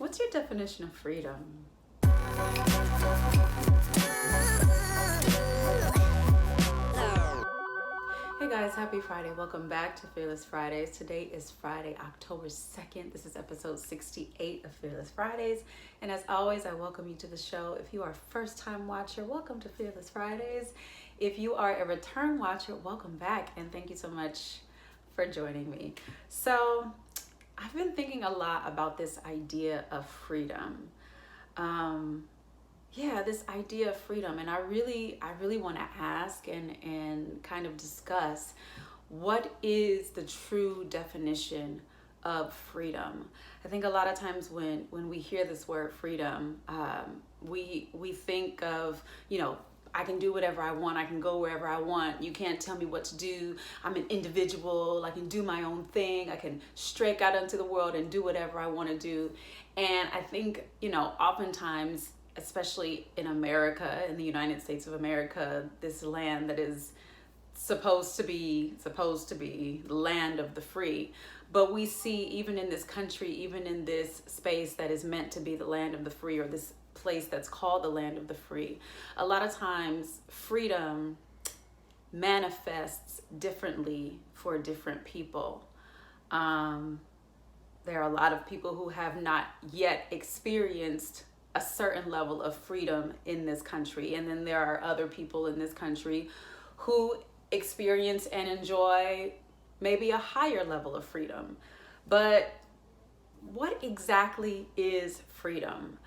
What's your definition of freedom? Hey guys, happy Friday. Welcome back to Fearless Fridays. Today is Friday, October 2nd. This is episode 68 of Fearless Fridays. And as always, I welcome you to the show. If you are a first-time watcher, welcome to Fearless Fridays. If you are a return watcher, welcome back. And thank you so much for joining me. So I've been thinking a lot about this idea of freedom. This idea of freedom, and I really want to ask and kind of discuss what is the true definition of freedom. I think a lot of times when we hear this word freedom, we think of, I can do whatever I want. I can go wherever I want. You can't tell me what to do. I'm an individual. I can do my own thing. I can strike out into the world and do whatever I want to do. And I think, oftentimes, especially in America, in the United States of America, this land that is supposed to be the land of the free. But we see, even in this country, even in this space that is meant to be the land of the free, or this place that's called the land of the free, a lot of times freedom manifests differently for different people. There are a lot of people who have not yet experienced a certain level of freedom in this country. And then there are other people in this country who experience and enjoy maybe a higher level of freedom. But what exactly is freedom?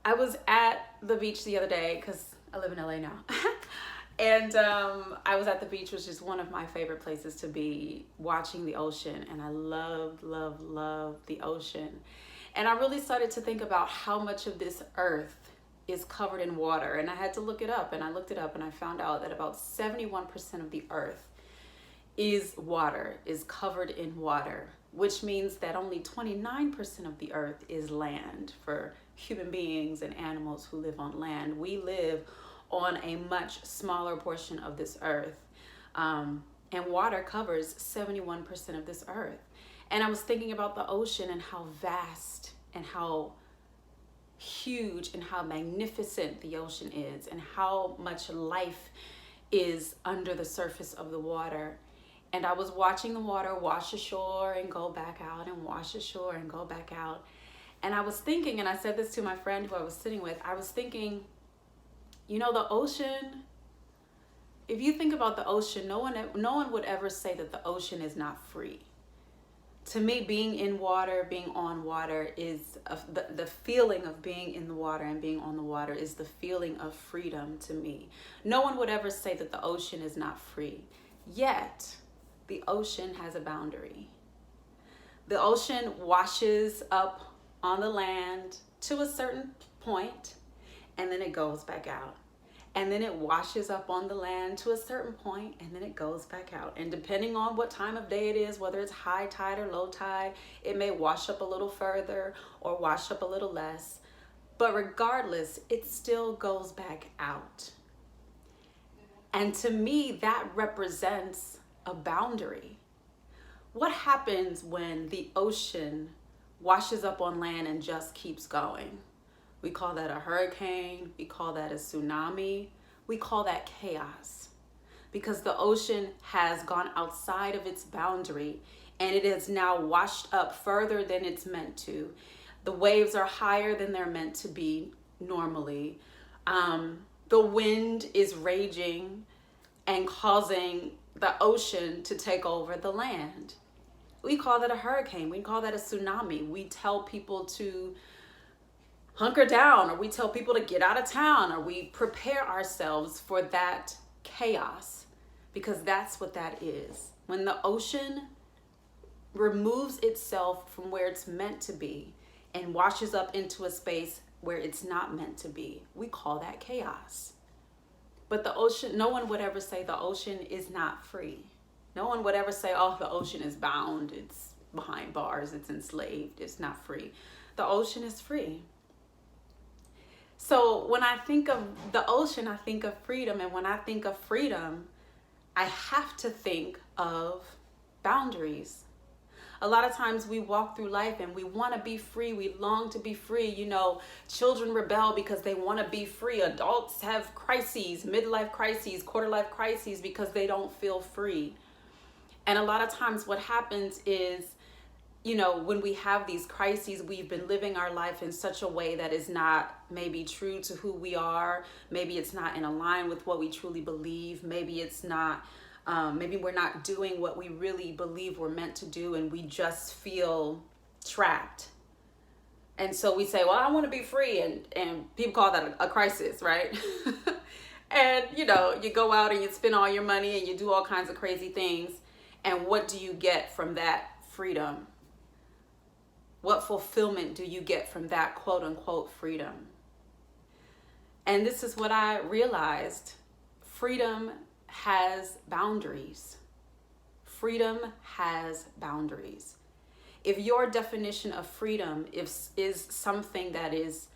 I was at the beach the other day because I live in LA now. And I was at the beach, which is one of my favorite places to be, watching the ocean. And I love the ocean. And I really started to think about how much of this earth is covered in water. And I had to look it up, and I looked it up, and I found out that about 71% of the earth is covered in water, which means that only 29% of the earth is land for human beings and animals who live on land. We live on a much smaller portion of this earth, and water covers 71% of this earth. And I was thinking about the ocean and how vast and how huge and how magnificent the ocean is, and how much life is under the surface of the water. And I was watching the water wash ashore and go back out, and wash ashore and go back out. And I was thinking, and I said this to my friend who I was sitting with, I was thinking, the ocean, if you think about the ocean, no one would ever say that the ocean is not free. To me, being in water, being on water is the feeling of being in the water and being on the water is the feeling of freedom to me. No one would ever say that the ocean is not free. Yet, the ocean has a boundary. The ocean washes up on the land to a certain point, and then it goes back out. And then it washes up on the land to a certain point, and then it goes back out. And depending on what time of day it is, whether it's high tide or low tide, it may wash up a little further or wash up a little less. But regardless, it still goes back out. And to me, that represents a boundary. What happens when the ocean washes up on land and just keeps going? We call that a hurricane. We call that a tsunami. We call that chaos, because the ocean has gone outside of its boundary and it is now washed up further than it's meant to. The waves are higher than they're meant to be normally. The wind is raging and causing the ocean to take over the land. We call that a hurricane. We call that a tsunami. We tell people to hunker down, or we tell people to get out of town, or we prepare ourselves for that chaos, because that's what that is. When the ocean removes itself from where it's meant to be and washes up into a space where it's not meant to be, we call that chaos. But the ocean, no one would ever say the ocean is not free. No one would ever say, oh, the ocean is bound, it's behind bars, it's enslaved, it's not free. The ocean is free. So when I think of the ocean, I think of freedom. And when I think of freedom, I have to think of boundaries. A lot of times we walk through life and we want to be free. We long to be free. You know, children rebel because they want to be free. Adults have crises, midlife crises, quarter life crises because they don't feel free. And a lot of times what happens is, you know, when we have these crises, we've been living our life in such a way that is not maybe true to who we are. Maybe it's not in line with what we truly believe. Maybe it's not, maybe we're not doing what we really believe we're meant to do, and we just feel trapped. And so we say, well, I want to be free. And people call that a crisis, right? And, you know, you go out and you spend all your money and you do all kinds of crazy things. And what do you get from that freedom? What fulfillment do you get from that quote unquote freedom? And this is what I realized. Freedom has boundaries. Freedom has boundaries. If your definition of freedom is something that is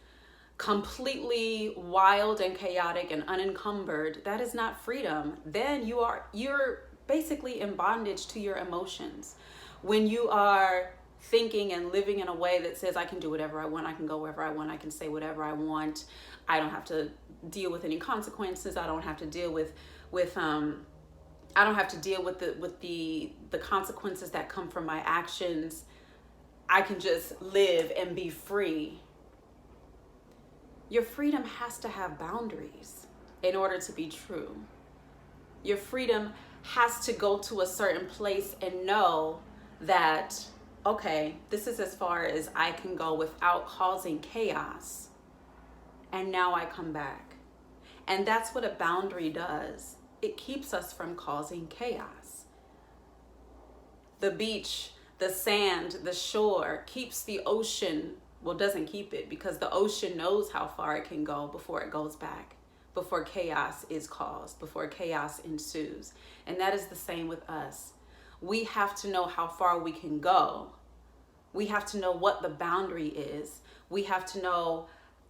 completely wild and chaotic and unencumbered, that is not freedom. Then you're basically in bondage to your emotions. When you are thinking and living in a way that says, I can do whatever I want, I can go wherever I want, I can say whatever I want, I don't have to deal with any consequences, I don't have to deal with I don't have to deal with the consequences that come from my actions. I can just live and be free. Your freedom has to have boundaries in order to be true. Your freedom has to go to a certain place and know that, okay, this is as far as I can go without causing chaos. And now I come back. And that's what a boundary does. It keeps us from causing chaos. The beach, the sand, the shore keeps the ocean, well, doesn't keep it, because the ocean knows how far it can go before it goes back, before chaos is caused, before chaos ensues. And that is the same with us. We have to know how far we can go. We have to know what the boundary is. We have to know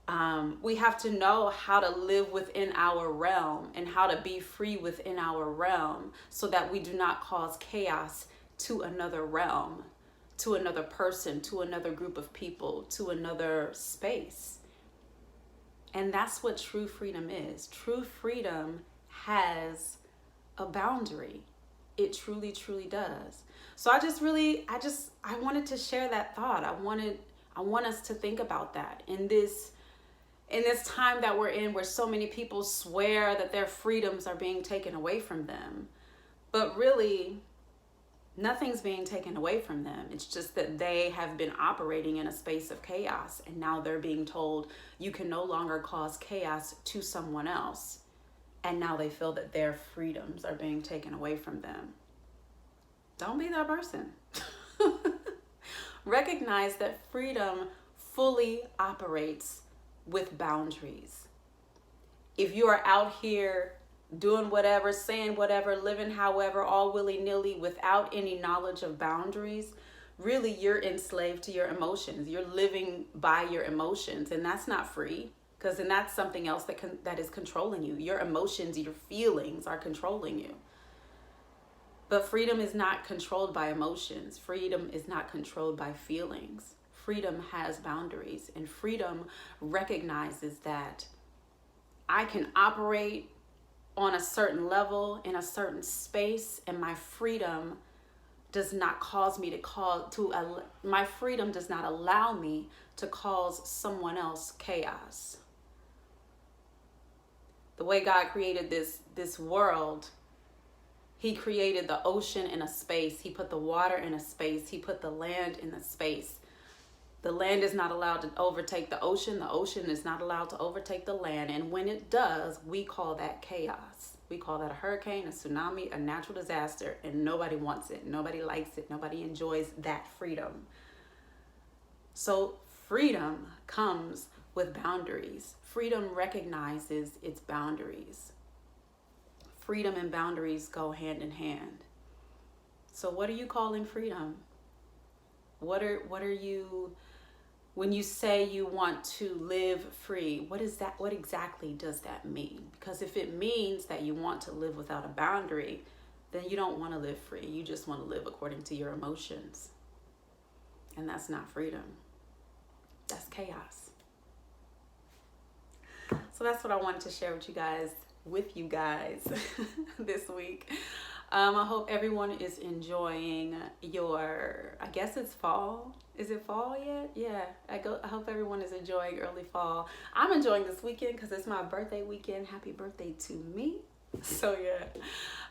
how to live within our realm and how to be free within our realm, so that we do not cause chaos to another realm, to another person, to another group of people, to another space. And that's what true freedom is. True freedom has a boundary. It truly, truly does. So I wanted to share that thought. I want us to think about that in this time that we're in, where so many people swear that their freedoms are being taken away from them. But really, nothing's being taken away from them. It's just that they have been operating in a space of chaos, and now they're being told you can no longer cause chaos to someone else. And now they feel that their freedoms are being taken away from them. Don't be that person. Recognize that freedom fully operates with boundaries. If you are out here doing whatever, saying whatever, living however, all willy-nilly without any knowledge of boundaries, really you're enslaved to your emotions. You're living by your emotions, and that's not free, because then that's something else that is controlling you. Your emotions, your feelings are controlling you. But freedom is not controlled by emotions. Freedom is not controlled by feelings. Freedom has boundaries, and freedom recognizes that I can operate on a certain level in a certain space, and my freedom does not cause me my freedom does not allow me to cause someone else chaos. The way God created this world, He created the ocean in a space. He put the water in a space. He put the land in a space. The land is not allowed to overtake the ocean. The ocean is not allowed to overtake the land. And when it does, we call that chaos. We call that a hurricane, a tsunami, a natural disaster, and nobody wants it. Nobody likes it. Nobody enjoys that freedom. So freedom comes with boundaries. Freedom recognizes its boundaries. Freedom and boundaries go hand in hand. So what are you calling freedom? What are you, when you say you want to live free, what exactly does that mean? Because if it means that you want to live without a boundary, then you don't want to live free. You just want to live according to your emotions. And that's not freedom. That's chaos. So that's what I wanted to share with you guys this week. I hope everyone is enjoying I guess it's fall. Is it fall yet? Yeah, I hope everyone is enjoying early fall. I'm enjoying this weekend because it's my birthday weekend. Happy birthday to me. So yeah.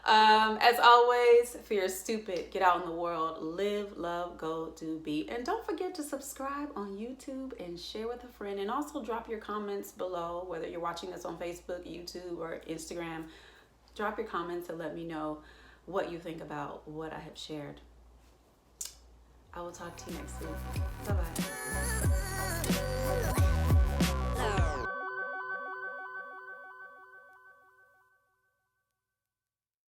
As always, fear is stupid. Get out in the world. Live, love, go, do, be. And don't forget to subscribe on YouTube and share with a friend. And also drop your comments below, whether you're watching this on Facebook, YouTube, or Instagram. Drop your comments and let me know what you think about what I have shared. I will talk to you next week. Bye-bye.